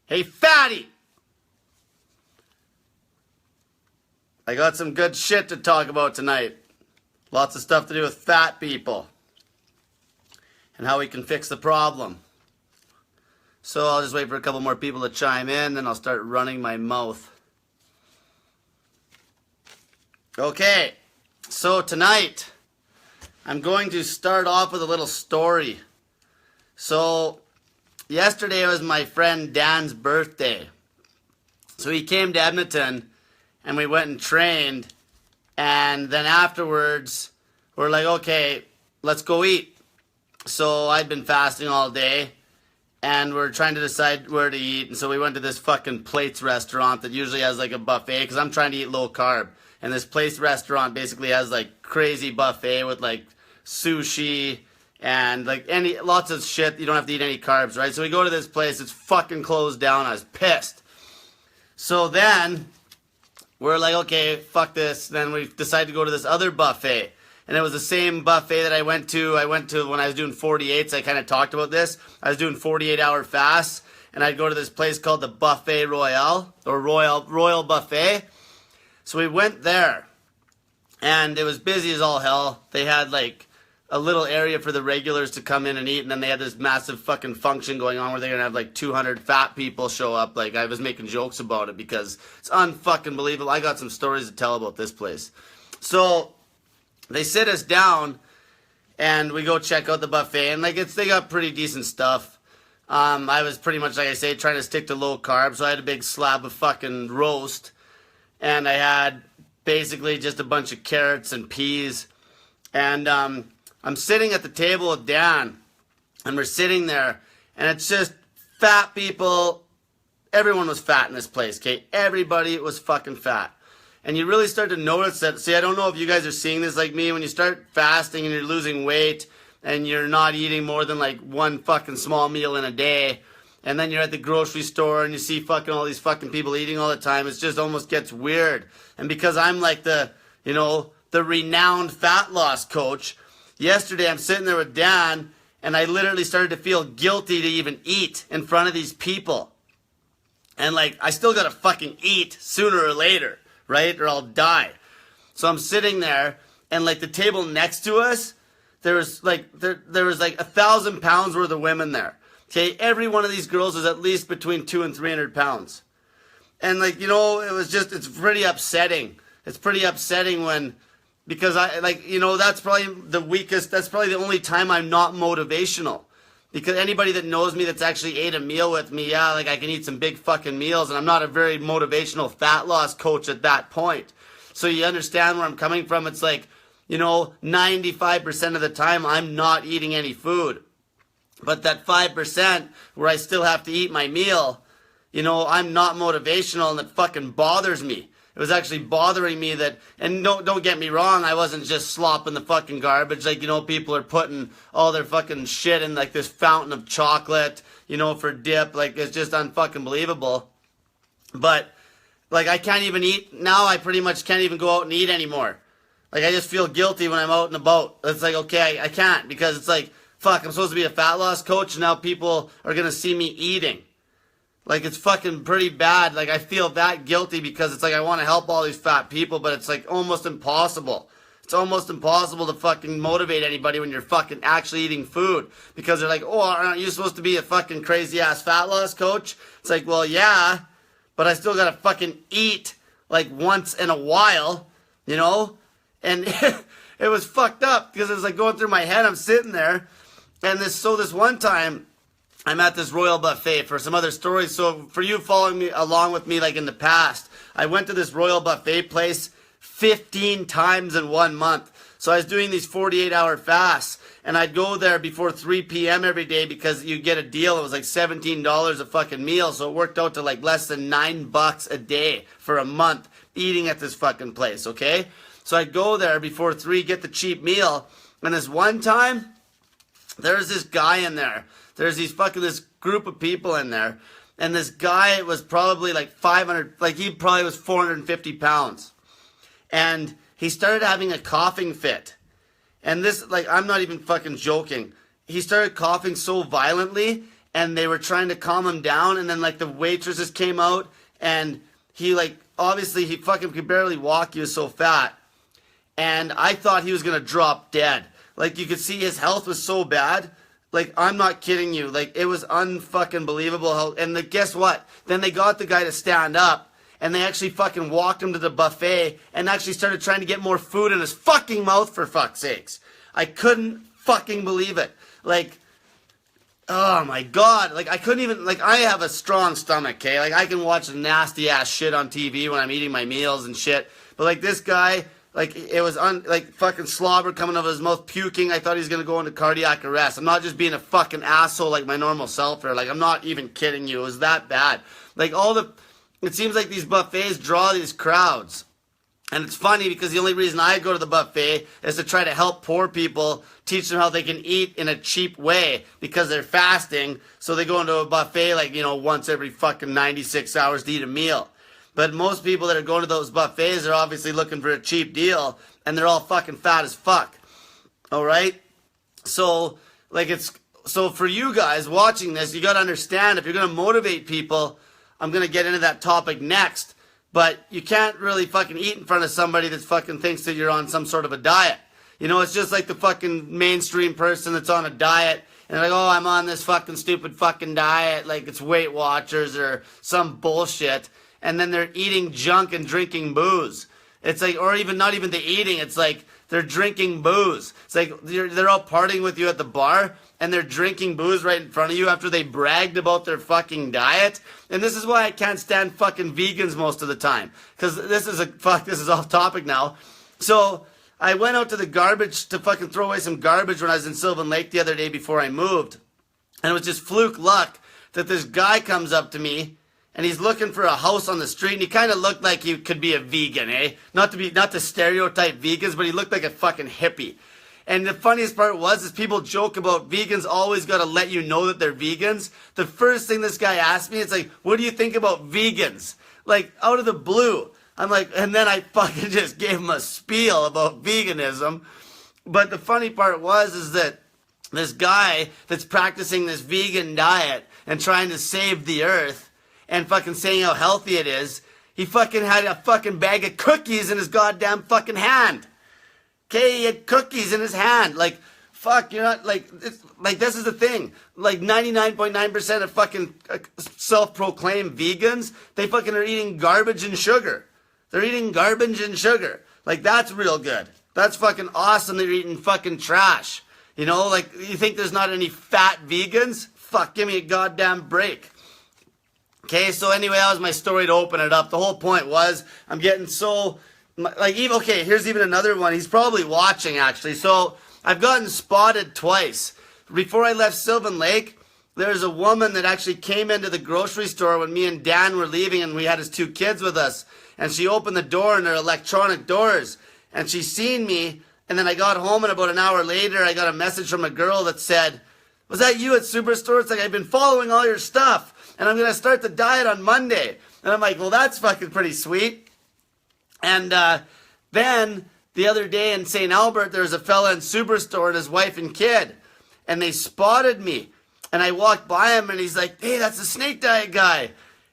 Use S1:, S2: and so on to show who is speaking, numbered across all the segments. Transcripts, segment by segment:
S1: Hey, fatty! I got some good shit to talk about tonight. Lots of stuff to do with fat people. And how we can fix the problem. So I'll just wait for a couple more people to chime in, then I'll start running my mouth. Okay, so tonight, I'm going to start off with a little story. So, yesterday was my friend Dan's birthday. So he came to Edmonton, and we went and trained, and then afterwards, we're like, okay, let's go eat. So I'd been fasting all day, and we're trying to decide where to eat, and so we went to this fucking Plates restaurant that usually has like a buffet, because I'm trying to eat low carb. And this Plates restaurant basically has like crazy buffet with like sushi and like lots of shit. You don't have to eat any carbs, right? So we go to this place, it's fucking closed down. I was pissed. So then we're like, okay, fuck this. Then we decided to go to this other buffet. And it was the same buffet that I went to when I was doing 48s. I kind of talked about this. I was doing 48-hour fasts, and I'd go to this place called the Buffet Royal, or Royal Buffet. So we went there, and it was busy as all hell. They had like a little area for the regulars to come in and eat, and then they had this massive fucking function going on where they're gonna have like 200 fat people show up. Like, I was making jokes about it because it's unfucking believable. I got some stories to tell about this place. So they sit us down, and we go check out the buffet, and like they got pretty decent stuff. I was pretty much, like I say, trying to stick to low carb, so I had a big slab of fucking roast. And I had basically just a bunch of carrots and peas. And I'm sitting at the table with Dan. And we're sitting there. And it's just fat people. Everyone was fat in this place, okay? Everybody was fucking fat. And you really start to notice that. See, I don't know if you guys are seeing this like me. When you start fasting and you're losing weight. And you're not eating more than like one fucking small meal in a day. And then you're at the grocery store and you see fucking all these fucking people eating all the time. It just almost gets weird. And because I'm like the renowned fat loss coach, yesterday I'm sitting there with Dan and I literally started to feel guilty to even eat in front of these people. And like, I still gotta fucking eat sooner or later, right? Or I'll die. So I'm sitting there and like the table next to us, there was like 1,000 pounds worth of women there. Okay, every one of these girls is at least between 200 and 300 pounds. And like, it's pretty upsetting. It's pretty upsetting because that's probably that's probably the only time I'm not motivational. Because anybody that knows me that's actually ate a meal with me, yeah, like I can eat some big fucking meals, and I'm not a very motivational fat loss coach at that point. So you understand where I'm coming from. It's like, 95% of the time I'm not eating any food. But that 5% where I still have to eat my meal, I'm not motivational, and it fucking bothers me. It was actually bothering me that, and don't get me wrong, I wasn't just slopping the fucking garbage. Like, people are putting all their fucking shit in like this fountain of chocolate, for dip. Like, it's just unfucking believable. But, like, I can't even eat, now I pretty much can't even go out and eat anymore. Like, I just feel guilty when I'm out and about. It's like, okay, I can't, because it's like, fuck, I'm supposed to be a fat loss coach, and now people are going to see me eating. Like, it's fucking pretty bad. Like, I feel that guilty because it's like I want to help all these fat people, but it's like almost impossible. It's almost impossible to fucking motivate anybody when you're fucking actually eating food. Because they're like, oh, aren't you supposed to be a fucking crazy-ass fat loss coach? It's like, well, yeah, but I still got to fucking eat, like, once in a while, And it was fucked up because it was like going through my head. I'm sitting there. And this one time, I'm at this Royal Buffet for some other stories. So for you following me along with me like in the past, I went to this Royal Buffet place 15 times in 1 month. So I was doing these 48-hour fasts, and I'd go there before 3 p.m. every day because you get a deal. It was like $17 a fucking meal. So it worked out to like less than $9 a day for a month eating at this fucking place, okay? So I'd go there before 3, get the cheap meal. And this one time, there's this guy in there. There's this group of people in there. And this guy was probably like 500, like he probably was 450 pounds. And he started having a coughing fit. And this, like, I'm not even fucking joking. He started coughing so violently, and they were trying to calm him down, and then like the waitresses came out, and he like, obviously he fucking could barely walk, he was so fat, and I thought he was gonna drop dead. Like, you could see his health was so bad. Like, I'm not kidding you. Like, it was unfucking believable how, and the, guess what? Then they got the guy to stand up, and they actually fucking walked him to the buffet, and actually started trying to get more food in his fucking mouth, for fuck's sakes. I couldn't fucking believe it. Like, oh my God. Like, I couldn't even, like, I have a strong stomach, okay? Like, I can watch nasty ass shit on TV when I'm eating my meals and shit. But like, this guy, like, it was like fucking slobber coming out of his mouth, puking. I thought he was gonna go into cardiac arrest. I'm not just being a fucking asshole like my normal self here. Like, I'm not even kidding you. It was that bad. Like, it seems like these buffets draw these crowds. And it's funny because the only reason I go to the buffet is to try to help poor people, teach them how they can eat in a cheap way because they're fasting. So they go into a buffet like, you know, once every fucking 96 hours to eat a meal. But most people that are going to those buffets are obviously looking for a cheap deal, and they're all fucking fat as fuck. All right? So, like, so for you guys watching this, you got to understand, if you're going to motivate people, I'm going to get into that topic next, but you can't really fucking eat in front of somebody that fucking thinks that you're on some sort of a diet. You know, it's just like the fucking mainstream person that's on a diet, and like, oh, I'm on this fucking stupid fucking diet, like it's Weight Watchers or some bullshit. And then they're eating junk and drinking booze. It's like, or even not even the eating, it's like they're drinking booze. It's like they're all partying with you at the bar, and they're drinking booze right in front of you after they bragged about their fucking diet. And this is why I can't stand fucking vegans most of the time. Because this is off topic now. So I went out to the garbage to fucking throw away some garbage when I was in Sylvan Lake the other day before I moved. And it was just fluke luck that this guy comes up to me, and he's looking for a house on the street, and he kind of looked like he could be a vegan, eh? Not to stereotype vegans, but he looked like a fucking hippie. And the funniest part is people joke about vegans always got to let you know that they're vegans. The first thing this guy asked me, it's like, what do you think about vegans? Like, out of the blue. I'm like, and then I fucking just gave him a spiel about veganism. But the funny part is that this guy that's practicing this vegan diet and trying to save the earth, and fucking saying how healthy it is, he fucking had a fucking bag of cookies in his goddamn fucking hand. Okay, he had cookies in his hand. Like, fuck, you're not, like, it's, like, this is the thing. Like, 99.9% of fucking self-proclaimed vegans, they fucking are eating garbage and sugar. They're eating garbage and sugar. Like, that's real good. That's fucking awesome. They're eating fucking trash. You know, like, you think there's not any fat vegans? Fuck, give me a goddamn break. Okay, so anyway, that was my story to open it up. The whole point was, I'm getting so, like, even, okay, here's even another one. He's probably watching, actually. So, I've gotten spotted twice. Before I left Sylvan Lake, there's a woman that actually came into the grocery store when me and Dan were leaving, and we had his 2 kids with us. And she opened the door, and they're electronic doors. And she seen me, and then I got home, and about an hour later, I got a message from a girl that said, was that you at Superstore? It's like, I've been following all your stuff, and I'm going to start the diet on Monday. And I'm like, well, that's fucking pretty sweet. And then the other day in St. Albert, there was a fella in Superstore and his wife and kid. And they spotted me. And I walked by him, and he's like, hey, that's the snake diet guy.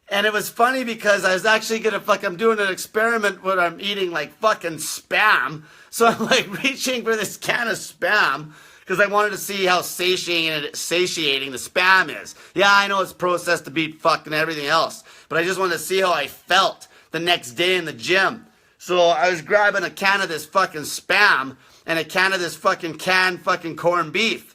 S1: And it was funny because I was actually going to I'm doing an experiment where I'm eating like fucking Spam. So I'm like reaching for this can of Spam, because I wanted to see how satiating the Spam is. Yeah, I know it's processed to beat fucking everything else, but I just wanted to see how I felt the next day in the gym. So I was grabbing a can of this fucking Spam and a can of this fucking canned fucking corned beef.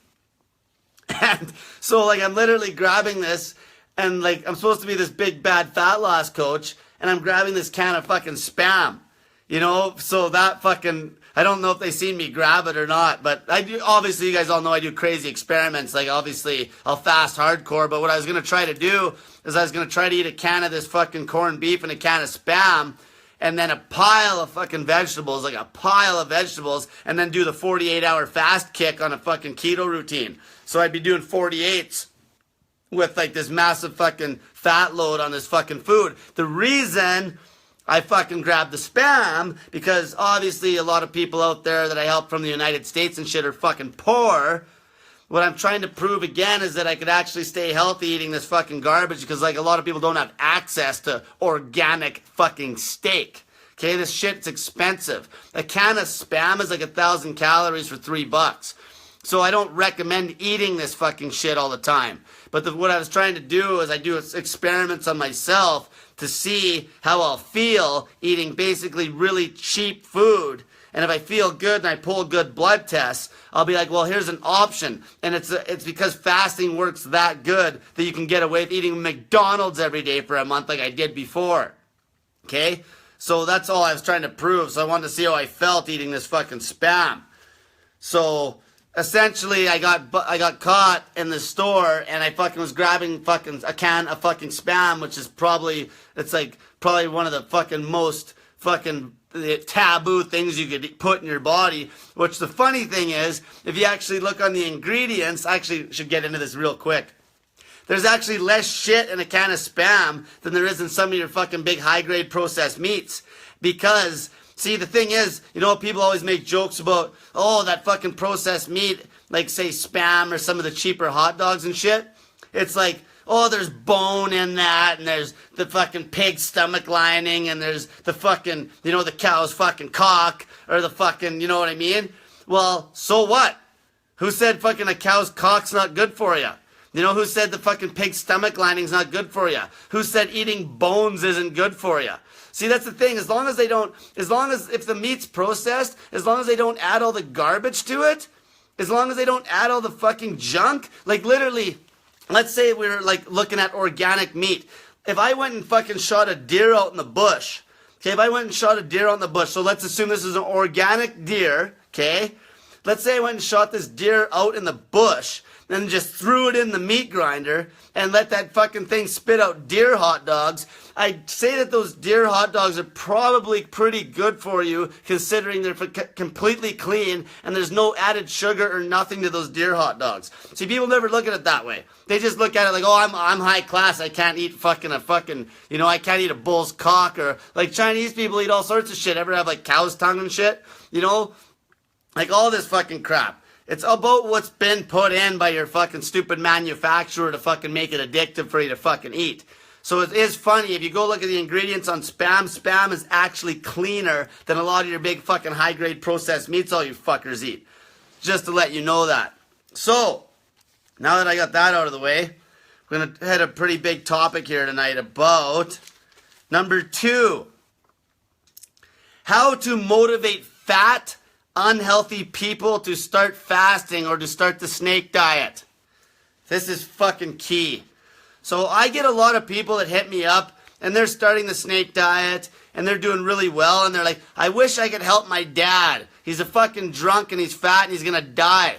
S1: And so, like, I'm literally grabbing this, and, like, I'm supposed to be this big bad fat loss coach, and I'm grabbing this can of fucking Spam. You know, so that fucking, I don't know if they seen me grab it or not, but I do, obviously you guys all know I do crazy experiments, like obviously I'll fast hardcore, but what I was going to try to do is I was going to try to eat a can of this fucking corned beef and a can of Spam, and then a pile of fucking vegetables, like a pile of vegetables, and then do the 48-hour fast kick on a fucking keto routine. So I'd be doing 48s with like this massive fucking fat load on this fucking food. The reason I fucking grabbed the Spam, because obviously a lot of people out there that I help from the United States and shit are fucking poor. what I'm trying to prove again is that I could actually stay healthy eating this fucking garbage, because like a lot of people don't have access to organic fucking steak. Okay, this shit's expensive. A can of Spam is like 1,000 calories for $3. So I don't recommend eating this fucking shit all the time. But what I was trying to do is I do experiments on myself to see how I'll feel eating basically really cheap food. And if I feel good and I pull good blood tests, I'll be like, well, here's an option. And it's because fasting works that good that you can get away with eating McDonald's every day for a month like I did before. Okay? So that's all I was trying to prove. So I wanted to see how I felt eating this fucking Spam. So essentially I got caught in the store and I fucking was grabbing fucking a can of fucking Spam, which is probably one of the fucking most fucking taboo things you could put in your body. Which the funny thing is, if you actually look on the ingredients, I actually should get into this real quick. There's actually less shit in a can of Spam than there is in some of your fucking big high-grade processed meats. Because, see, the thing is, you know, people always make jokes about, oh, that fucking processed meat, like, say, Spam or some of the cheaper hot dogs and shit. It's like, oh, there's bone in that, and there's the fucking pig stomach lining, and there's the fucking, you know, the cow's fucking cock, or the fucking, you know what I mean? Well, so what? Who said fucking a cow's cock's not good for you? You know, who said the fucking pig stomach lining's not good for you? Who said eating bones isn't good for you? See, that's the thing. As long as if the meat's processed, as long as they don't add all the garbage to it, as long as they don't add all the fucking junk, like literally, let's say we were like looking at organic meat. If I went and fucking shot a deer out in the bush, okay, if I went and shot a deer out in the bush, so let's assume this is an organic deer, okay? Let's say I went and shot this deer out in the bush, and just threw it in the meat grinder and let that fucking thing spit out deer hot dogs. I'd say that those deer hot dogs are probably pretty good for you, considering they're completely clean and there's no added sugar or nothing to those deer hot dogs. See, people never look at it that way. They just look at it like, oh, I'm high class. I can't eat I can't eat a bull's cock, or like Chinese people eat all sorts of shit. Ever have like cow's tongue and shit? You know? Like all this fucking crap. It's about what's been put in by your fucking stupid manufacturer to fucking make it addictive for you to fucking eat. So it is funny, if you go look at the ingredients on Spam, Spam is actually cleaner than a lot of your big fucking high-grade processed meats all you fuckers eat. Just to let you know that. So, now that I got that out of the way, we're going to hit a pretty big topic here tonight about number 2. How to motivate fat, unhealthy people to start fasting or to start the snake diet. This is fucking key. So I get a lot of people that hit me up and they're starting the snake diet and they're doing really well and they're like, I wish I could help my dad. He's a fucking drunk and he's fat and he's gonna die.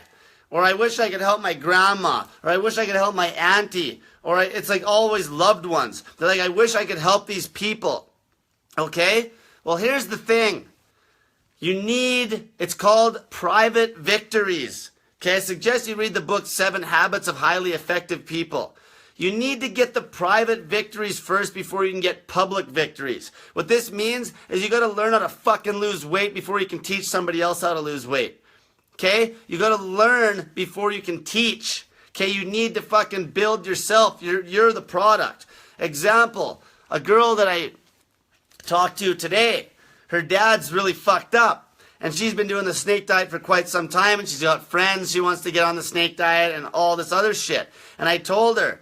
S1: Or I wish I could help my grandma. Or I wish I could help my auntie. Or it's like always loved ones. They're like, I wish I could help these people. Okay? Well, here's the thing. It's called private victories. Okay, I suggest you read the book 7 Habits of Highly Effective People. You need to get the private victories first before you can get public victories. What this means is you got to learn how to fucking lose weight before you can teach somebody else how to lose weight. Okay? You got to learn before you can teach. Okay? You need to fucking build yourself. You're the product. Example, a girl that I talked to today, her dad's really fucked up. And she's been doing the snake diet for quite some time. And she's got friends she wants to get on the snake diet and all this other shit. And I told her,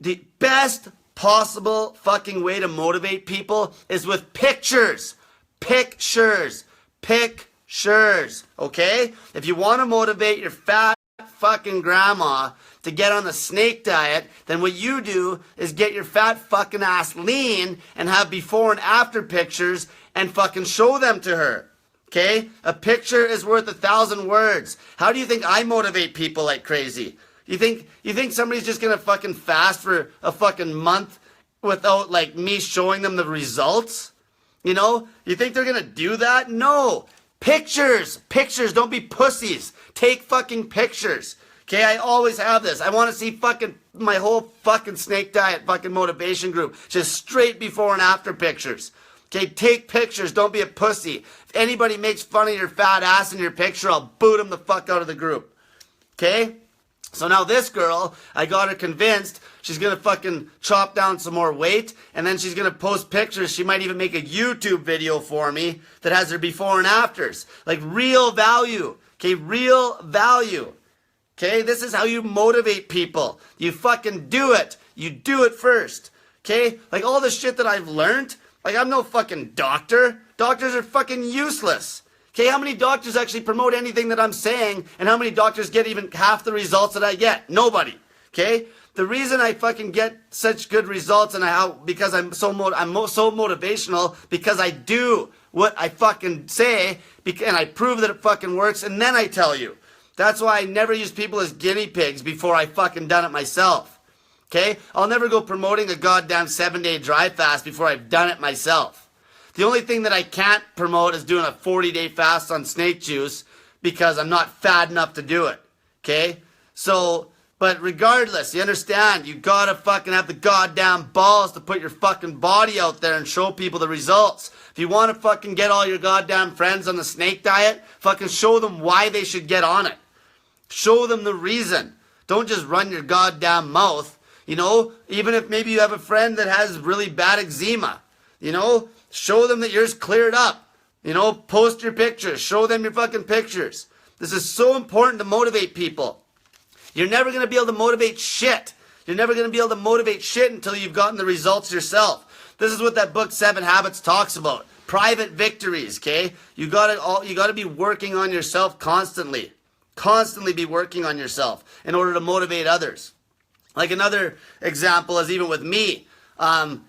S1: the best possible fucking way to motivate people is with pictures. Pictures. Pictures. Okay? If you want to motivate your fat fucking grandma to get on the snake diet, then what you do is get your fat fucking ass lean and have before and after pictures and fucking show them to her. Okay? A picture is worth 1,000 words. How do you think I motivate people like crazy? You think somebody's just gonna fucking fast for a fucking month without like me showing them the results? You know? You think they're gonna do that? No. Pictures. Pictures. Don't be pussies. Take fucking pictures. Okay, I always have this. I want to see fucking my whole fucking snake diet fucking motivation group. Just straight before and after pictures. Okay, take pictures. Don't be a pussy. If anybody makes fun of your fat ass in your picture, I'll boot them the fuck out of the group. Okay? So now this girl, I got her convinced she's going to fucking chop down some more weight, and then she's going to post pictures. She might even make a YouTube video for me that has her before and afters. Like real value. Okay, real value. Okay, this is how you motivate people. You fucking do it. You do it first. Okay, like all the shit that I've learned, like I'm no fucking doctor. Doctors are fucking useless. Okay, how many doctors actually promote anything that I'm saying, and how many doctors get even half the results that I get? Nobody. Okay? The reason I fucking get such good results because I'm so motivational, because I do what I fucking say, and I prove that it fucking works, and then I tell you. That's why I never use people as guinea pigs before I fucking done it myself. Okay? I'll never go promoting a goddamn 7-day dry fast before I've done it myself. The only thing that I can't promote is doing a 40-day fast on snake juice because I'm not fat enough to do it. Okay? So, but regardless, you understand, you gotta fucking have the goddamn balls to put your fucking body out there and show people the results. If you want to fucking get all your goddamn friends on the snake diet, fucking show them why they should get on it. Show them the reason. Don't just run your goddamn mouth. You know, even if maybe you have a friend that has really bad eczema, you know, show them that yours cleared up. You know, post your pictures. Show them your fucking pictures. This is so important to motivate people. You're never going to be able to motivate shit. You're never going to be able to motivate shit until you've gotten the results yourself. This is what that book 7 Habits talks about. Private victories, okay? You got to be working on yourself constantly. Constantly be working on yourself in order to motivate others. Like another example is even with me,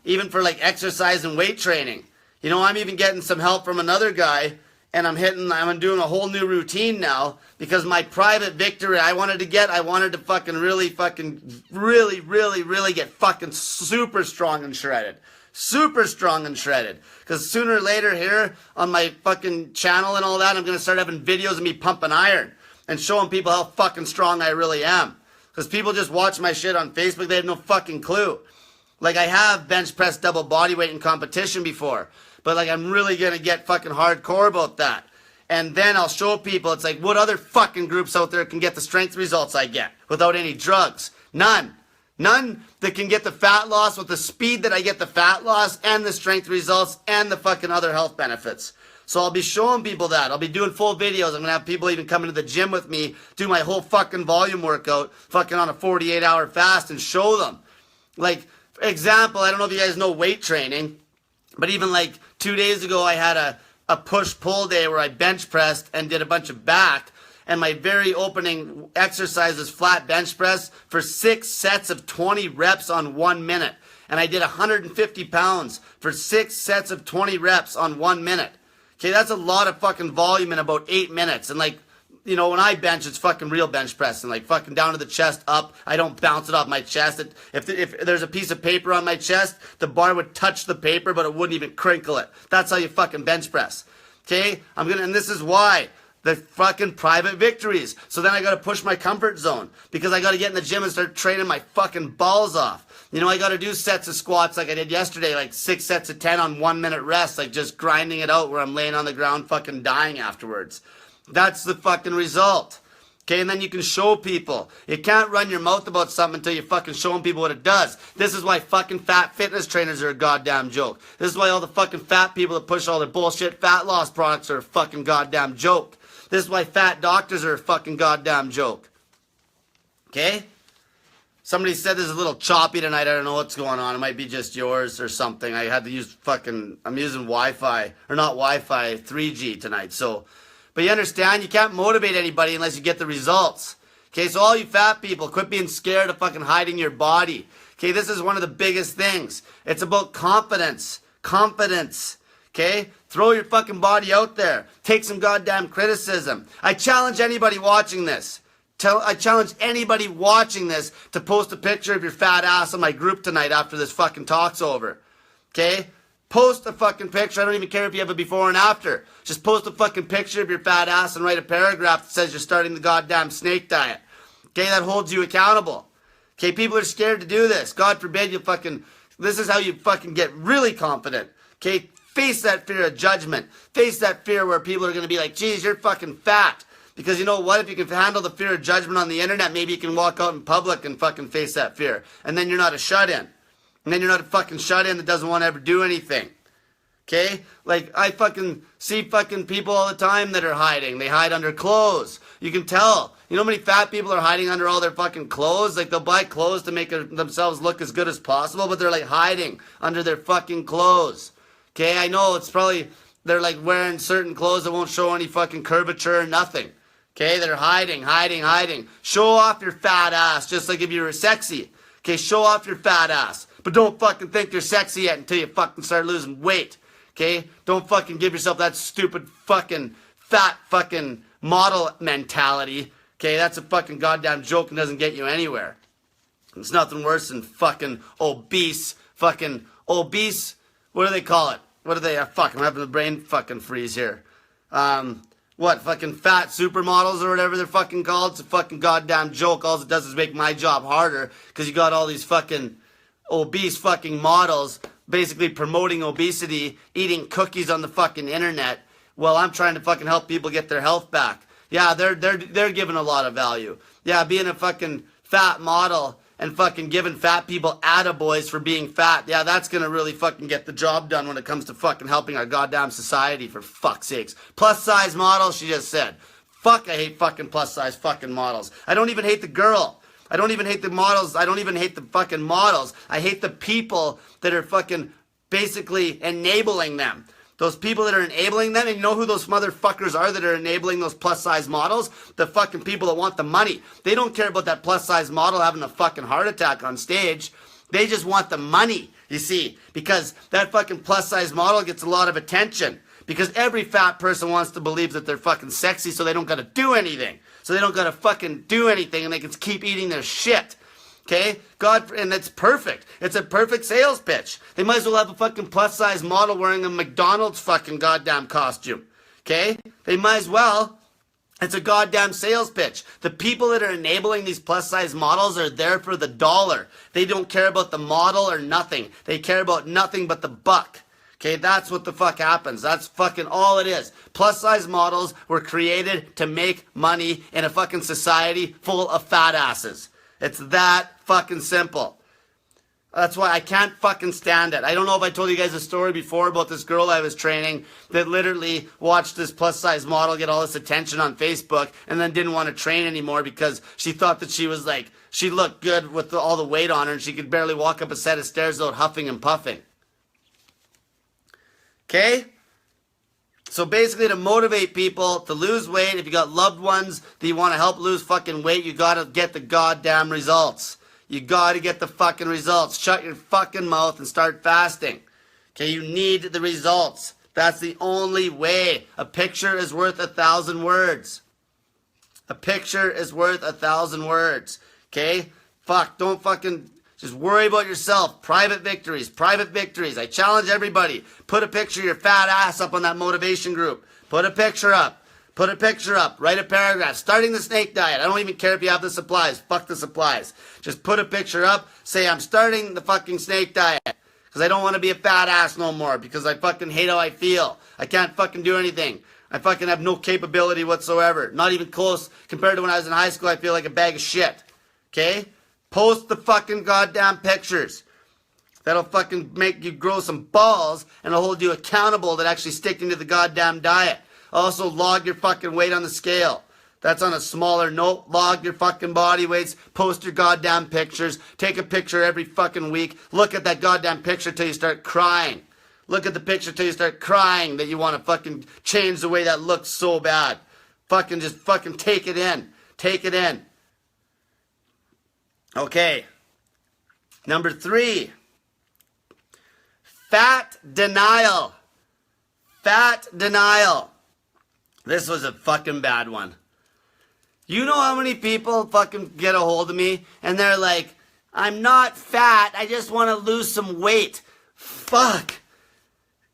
S1: even for like exercise and weight training. You know, I'm even getting some help from another guy, and I'm doing a whole new routine now because my private victory I wanted to fucking really get fucking super strong and shredded. Super strong and shredded. Because sooner or later here on my fucking channel and all that, I'm going to start having videos of me pumping iron and showing people how fucking strong I really am. Because people just watch my shit on Facebook, they have no fucking clue. Like I have bench press double body weight in competition before. But like I'm really going to get fucking hardcore about that. And then I'll show people, it's like, what other fucking groups out there can get the strength results I get without any drugs? None. None that can get the fat loss with the speed that I get the fat loss and the strength results and the fucking other health benefits. So I'll be showing people that. I'll be doing full videos. I'm going to have people even come into the gym with me, do my whole fucking volume workout, fucking on a 48-hour fast and show them. Like, for example, I don't know if you guys know weight training, but even like 2 days ago, I had a push-pull day where I bench pressed and did a bunch of back. And my very opening exercise is flat bench press for 6 sets of 20 reps on 1 minute. And I did 150 pounds for 6 sets of 20 reps on 1 minute. Okay, that's a lot of fucking volume in about 8 minutes. And like, you know, when I bench, it's fucking real bench pressing. Like fucking down to the chest, up. I don't bounce it off my chest. If there's a piece of paper on my chest, the bar would touch the paper, but it wouldn't even crinkle it. That's how you fucking bench press. Okay, and this is why. The fucking private victories. So then I got to push my comfort zone because I got to get in the gym and start training my fucking balls off. You know, I got to do sets of squats like I did yesterday, like 6 sets of 10 on 1 minute rest, like just grinding it out where I'm laying on the ground fucking dying afterwards. That's the fucking result. Okay, and then you can show people. You can't run your mouth about something until you fucking showing people what it does. This is why fucking fat fitness trainers are a goddamn joke. This is why all the fucking fat people that push all their bullshit fat loss products are a fucking goddamn joke. This is why fat doctors are a fucking goddamn joke. Okay? Somebody said this is a little choppy tonight. I don't know what's going on. It might be just yours or something. I had to use I'm using Wi-Fi, or not Wi-Fi, 3G tonight. So, but you understand, you can't motivate anybody unless you get the results. Okay, so all you fat people, quit being scared of fucking hiding your body. Okay, this is one of the biggest things. It's about confidence. Confidence. Okay? Throw your fucking body out there. Take some goddamn criticism. I challenge anybody watching this. I challenge anybody watching this to post a picture of your fat ass on my group tonight after this fucking talk's over. Okay? Post a fucking picture. I don't even care if you have a before and after. Just post a fucking picture of your fat ass and write a paragraph that says you're starting the goddamn snake diet. Okay? That holds you accountable. Okay? People are scared to do this. God forbid you fucking... This is how you fucking get really confident. Okay? Face that fear of judgment. Face that fear where people are going to be like, geez, you're fucking fat. Because you know what? If you can handle the fear of judgment on the internet, maybe you can walk out in public and fucking face that fear. And then you're not a shut-in. And then you're not a fucking shut-in that doesn't want to ever do anything. Okay? Like, I fucking see fucking people all the time that are hiding. They hide under clothes. You can tell. You know how many fat people are hiding under all their fucking clothes? Like, they'll buy clothes to make themselves look as good as possible, but they're like hiding under their fucking clothes. Okay? I know it's probably, they're like wearing certain clothes that won't show any fucking curvature or nothing. Okay? They're hiding. Show off your fat ass, just like if you were sexy. Okay? Show off your fat ass. But don't fucking think you're sexy yet until you fucking start losing weight. Okay? Don't fucking give yourself that stupid fucking fat fucking model mentality. Okay? That's a fucking goddamn joke and doesn't get you anywhere. It's nothing worse than fucking obese. What do they call it? What do they, fuck, I'm having a brain fucking freeze here. What, fucking fat supermodels or whatever they're fucking called? It's a fucking goddamn joke. All it does is make my job harder because you got all these fucking obese fucking models basically promoting obesity, eating cookies on the fucking internet while I'm trying to fucking help people get their health back. Yeah, they're giving a lot of value. Yeah, being a fucking fat model and fucking giving fat people attaboys for being fat. Yeah, that's gonna really fucking get the job done when it comes to fucking helping our goddamn society, for fuck's sakes. Plus size models, she just said. Fuck, I hate fucking plus size fucking models. I don't even hate the girl. I don't even hate the models. I don't even hate the fucking models. I hate the people that are fucking basically enabling them. Those people that are enabling them, and you know who those motherfuckers are that are enabling those plus size models? The fucking people that want the money. They don't care about that plus size model having a fucking heart attack on stage. They just want the money, you see, because that fucking plus size model gets a lot of attention. Because every fat person wants to believe that they're fucking sexy, so they don't gotta do anything. So they don't gotta fucking do anything and they can keep eating their shit. Okay? And it's perfect. It's a perfect sales pitch. They might as well have a fucking plus size model wearing a McDonald's fucking goddamn costume. Okay? They might as well. It's a goddamn sales pitch. The people that are enabling these plus size models are there for the dollar. They don't care about the model or nothing. They care about nothing but the buck. Okay, that's what the fuck happens. That's fucking all it is. Plus size models were created to make money in a fucking society full of fat asses. It's that fucking simple. That's why I can't fucking stand it. I don't know if I told you guys a story before about this girl I was training that literally watched this plus size model get all this attention on Facebook and then didn't want to train anymore because she thought that she was like, she looked good with all the weight on her and she could barely walk up a set of stairs without huffing and puffing. Okay? So basically to motivate people to lose weight, if you got loved ones that you want to help lose fucking weight, you got to get the goddamn results. You got to get the fucking results. Shut your fucking mouth and start fasting. Okay, you need the results. That's the only way. A picture is worth 1,000 words. A picture is worth 1,000 words. Okay? Fuck, don't fucking... Just worry about yourself. Private victories. Private victories. I challenge everybody. Put a picture of your fat ass up on that motivation group. Put a picture up. Put a picture up. Write a paragraph. Starting the snake diet. I don't even care if you have the supplies. Fuck the supplies. Just put a picture up. Say, I'm starting the fucking snake diet. Because I don't want to be a fat ass no more. Because I fucking hate how I feel. I can't fucking do anything. I fucking have no capability whatsoever. Not even close. Compared to when I was in high school, I feel like a bag of shit. Okay? Post the fucking goddamn pictures. That'll fucking make you grow some balls and it'll hold you accountable to actually sticking to the goddamn diet. Also, log your fucking weight on the scale. That's on a smaller note. Log your fucking body weights. Post your goddamn pictures. Take a picture every fucking week. Look at that goddamn picture till you start crying. Look at the picture till you start crying that you want to fucking change the way that looks so bad. Fucking just fucking take it in. Take it in. Okay. Number 3. Fat denial. Fat denial. This was a fucking bad one. You know how many people fucking get a hold of me and they're like, I'm not fat, I just want to lose some weight. Fuck.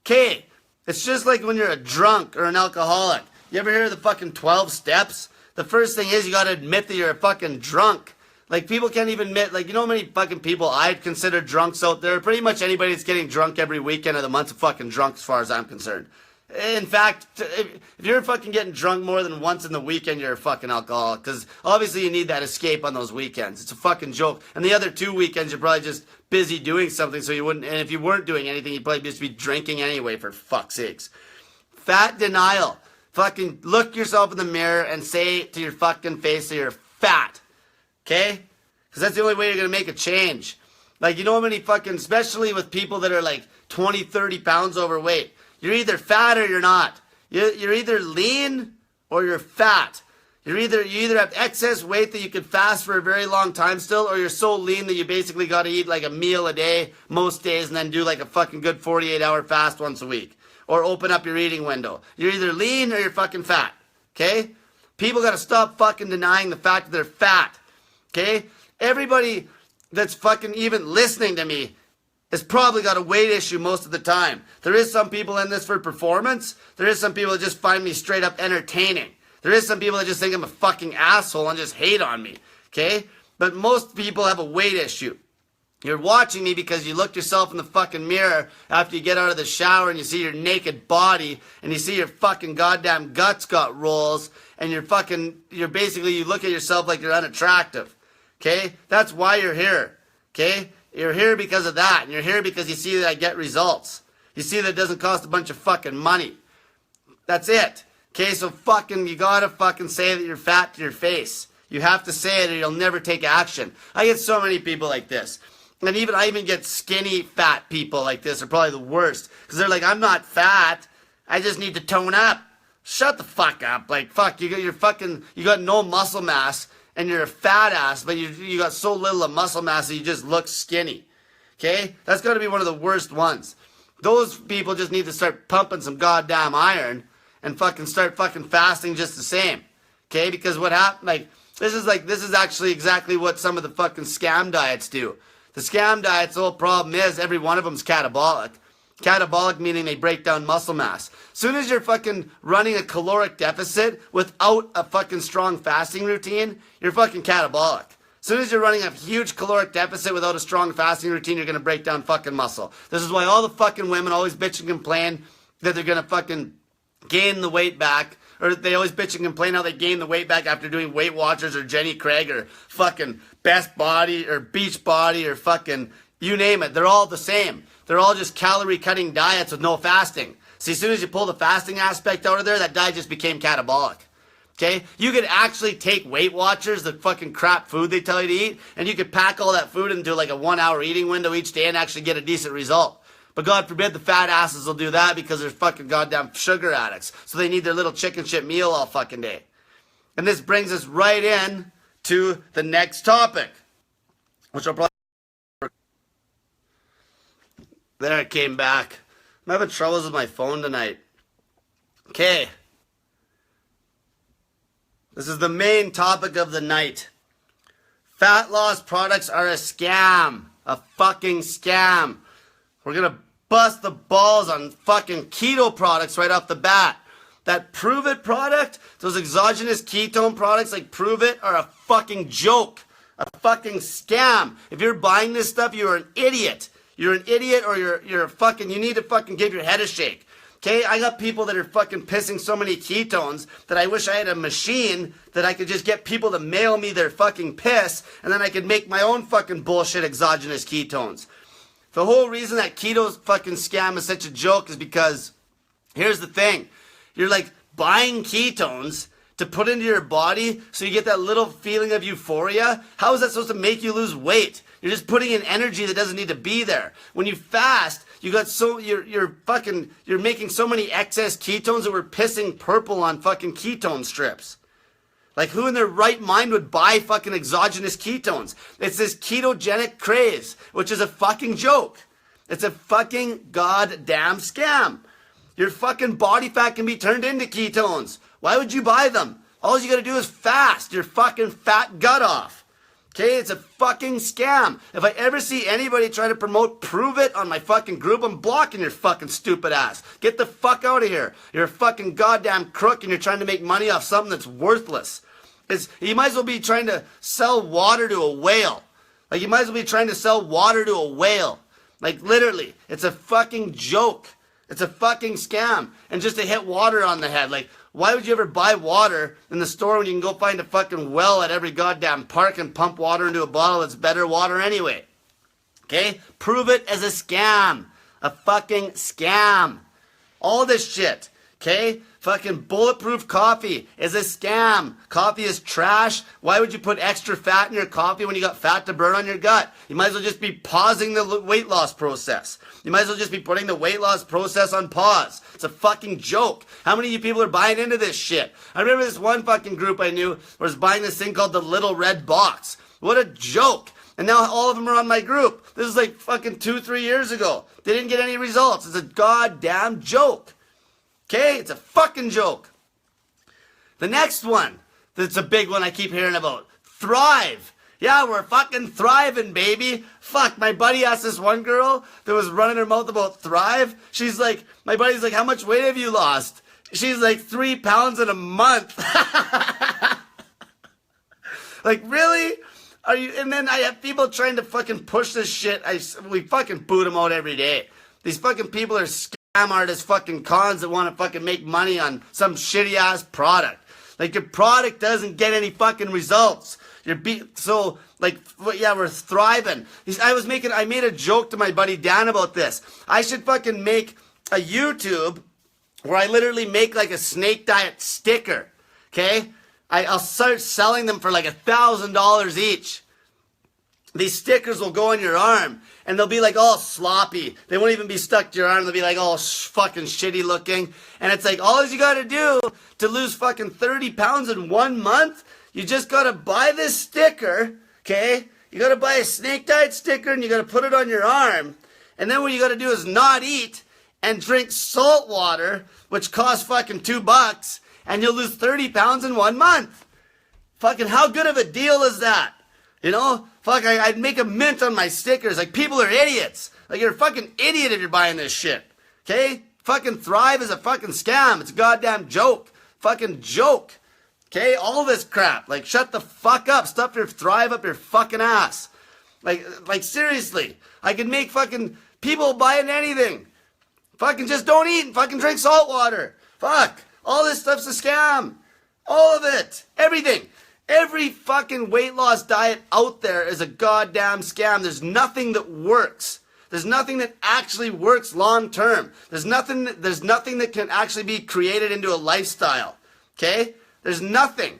S1: Okay. It's just like when you're a drunk or an alcoholic. You ever hear of the fucking 12 steps? The first thing is you got to admit that you're a fucking drunk. Like, people can't even admit, like, you know how many fucking people I'd consider drunks out there? Pretty much anybody that's getting drunk every weekend of the month's a fucking drunk as far as I'm concerned. In fact, if you're fucking getting drunk more than once in the weekend, you're a fucking alcoholic. Because obviously you need that escape on those weekends. It's a fucking joke. And the other 2 weekends, you're probably just busy doing something, so you wouldn't. And if you weren't doing anything, you'd probably just be drinking anyway, for fuck's sakes. Fat denial. Fucking look yourself in the mirror and say to your fucking face that you're fat. Okay? Because that's the only way you're going to make a change. Like, you know how many fucking, especially with people that are like 20, 30 pounds overweight. You're either fat or you're not. You're either lean or you're fat. You either have excess weight that you can fast for a very long time still, or you're so lean that you basically got to eat like a meal a day most days and then do like a fucking good 48-hour fast once a week. Or open up your eating window. You're either lean or you're fucking fat. Okay? People got to stop fucking denying the fact that they're fat. Okay? Everybody that's fucking even listening to me has probably got a weight issue most of the time. There is some people in this for performance. There is some people that just find me straight up entertaining. There is some people that just think I'm a fucking asshole and just hate on me. Okay? But most people have a weight issue. You're watching me because you look yourself in the fucking mirror after you get out of the shower and you see your naked body and you see your fucking goddamn guts got rolls and you look at yourself like you're unattractive. Okay? That's why you're here. Okay? You're here because of that. And you're here because you see that I get results. You see that it doesn't cost a bunch of fucking money. That's it. Okay? So fucking, you gotta fucking say that you're fat to your face. You have to say it or you'll never take action. I get so many people like this. And I even get skinny fat people like this are probably the worst. Because they're like, I'm not fat. I just need to tone up. Shut the fuck up. Like, fuck, you got no muscle mass. And you're a fat ass, but you got so little of muscle mass that you just look skinny. Okay? That's got to be one of the worst ones. Those people just need to start pumping some goddamn iron and fucking start fucking fasting just the same. Okay? Because what happened, this is actually exactly what some of the fucking scam diets do. The scam diets, the whole problem is every one of them's catabolic. Catabolic meaning they break down muscle mass. Soon as you're fucking running a caloric deficit without a fucking strong fasting routine, you're fucking catabolic. Soon as you're running a huge caloric deficit without a strong fasting routine, you're gonna break down fucking muscle. This is why all the fucking women always bitch and complain that they're gonna fucking gain the weight back. Or they always bitch and complain how they gain the weight back after doing Weight Watchers or Jenny Craig or fucking Best Body or Beach Body or fucking you name it. They're all the same. They're all just calorie cutting diets with no fasting. See, as soon as you pull the fasting aspect out of there, that diet just became catabolic. Okay? You could actually take Weight Watchers, the fucking crap food they tell you to eat, and you could pack all that food into like a 1 hour eating window each day and actually get a decent result. But God forbid the fat asses will do that because they're fucking goddamn sugar addicts. So they need their little chicken shit meal all fucking day. And this brings us right in to the next topic, which I'll probably... There it came back. I'm having troubles with my phone tonight. Okay. This is the main topic of the night. Fat loss products are a scam. A fucking scam. We're gonna bust the balls on fucking keto products right off the bat. That Prove It product, those exogenous ketone products like Prove It are a fucking joke. A fucking scam. If you're buying this stuff, you're an idiot. You're an idiot or you're fucking, you need to fucking give your head a shake. Okay, I got people that are fucking pissing so many ketones that I wish I had a machine that I could just get people to mail me their fucking piss and then I could make my own fucking bullshit exogenous ketones. The whole reason that keto fucking scam is such a joke is because, here's the thing. You're like buying ketones to put into your body so you get that little feeling of euphoria. How is that supposed to make you lose weight? You're just putting in energy that doesn't need to be there. When you fast, you're making so many excess ketones that we're pissing purple on fucking ketone strips. Like who in their right mind would buy fucking exogenous ketones? It's this ketogenic craze, which is a fucking joke. It's a fucking goddamn scam. Your fucking body fat can be turned into ketones. Why would you buy them? All you gotta do is fast your fucking fat gut off. Okay, it's a fucking scam. If I ever see anybody try to promote Prove It on my fucking group, I'm blocking your fucking stupid ass. Get the fuck out of here. You're a fucking goddamn crook and you're trying to make money off something that's worthless. You might as well be trying to sell water to a whale. Like you might as well be trying to sell water to a whale. Like literally, it's a fucking joke. It's a fucking scam. And just to hit water on the head. Like, why would you ever buy water in the store when you can go find a fucking well at every goddamn park and pump water into a bottle that's better water anyway? Okay? Prove it as a scam. A fucking scam. All this shit. Okay? Fucking bulletproof coffee is a scam. Coffee is trash. Why would you put extra fat in your coffee when you got fat to burn on your gut? You might as well just be pausing the weight loss process. You might as well just be putting the weight loss process on pause. It's a fucking joke. How many of you people are buying into this shit? I remember this one fucking group I knew was buying this thing called the Little Red Box. What a joke. And now all of them are on my group. This is like fucking 2-3 years ago. They didn't get any results. It's a goddamn joke. Okay? It's a fucking joke. The next one, that's a big one I keep hearing about. Thrive. Yeah, we're fucking thriving, baby. Fuck, my buddy asked this one girl that was running her mouth about Thrive. She's like, my buddy's like, how much weight have you lost? She's like, 3 pounds in a month. Like, really? Are you? And then I have people trying to fucking push this shit. We fucking boot them out every day. These fucking people are scam artist fucking cons that want to fucking make money on some shitty ass product. Like, your product doesn't get any fucking results. So like, yeah, we're thriving. I made a joke to my buddy Dan about this. I should fucking make a YouTube where I literally make like a snake diet sticker. Okay? I'll start selling them for like $1,000 each. These stickers will go on your arm, and they'll be like all sloppy. They won't even be stuck to your arm. They'll be like all fucking shitty looking. And it's like, all you gotta do to lose fucking 30 pounds in 1 month, you just gotta buy this sticker, okay? You gotta buy a snake diet sticker, and you gotta put it on your arm. And then what you gotta do is not eat and drink salt water, which costs fucking $2, and you'll lose 30 pounds in 1 month. Fucking how good of a deal is that? You know? Fuck, I'd make a mint on my stickers. Like, people are idiots. Like, you're a fucking idiot if you're buying this shit. Okay? Fucking Thrive is a fucking scam. It's a goddamn joke. Fucking joke. Okay? All this crap. Like, shut the fuck up. Stuff your Thrive up your fucking ass. Like seriously. I could make fucking people buying anything. Fucking just don't eat and fucking drink salt water. Fuck. All this stuff's a scam. All of it. Everything. Every fucking weight loss diet out there is a goddamn scam. There's nothing that works. There's nothing that actually works long term. There's nothing that can actually be created into a lifestyle. Okay? There's nothing.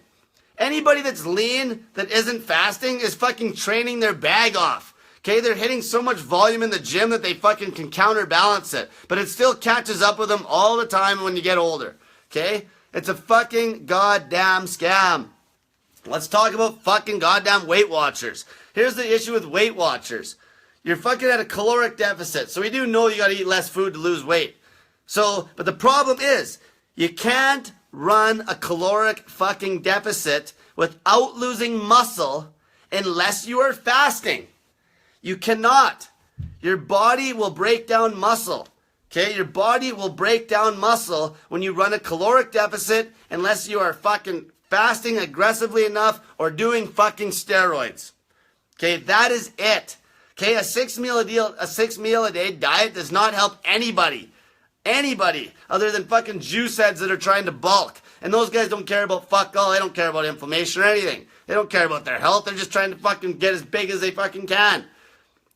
S1: Anybody that's lean that isn't fasting is fucking training their bag off. Okay? They're hitting so much volume in the gym that they fucking can counterbalance it. But it still catches up with them all the time when you get older. Okay? It's a fucking goddamn scam. Let's talk about fucking goddamn Weight Watchers. Here's the issue with Weight Watchers. You're fucking at a caloric deficit. So we do know you gotta eat less food to lose weight. But the problem is, you can't run a caloric fucking deficit without losing muscle unless you are fasting. You cannot. Your body will break down muscle. Okay? Your body will break down muscle when you run a caloric deficit unless you are fucking fasting aggressively enough or doing fucking steroids. Okay, that is it. Okay, a 6 meal a day diet does not help anybody. Anybody other than fucking juice heads that are trying to bulk. And those guys don't care about fuck all. They don't care about inflammation or anything. They don't care about their health. They're just trying to fucking get as big as they fucking can.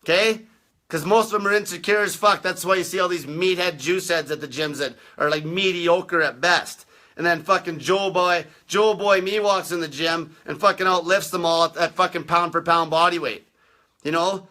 S1: Okay? Because most of them are insecure as fuck. That's why you see all these meathead juice heads at the gyms that are like mediocre at best. And then fucking Joe Boy me walks in the gym and fucking outlifts them all at fucking pound for pound body weight. You know?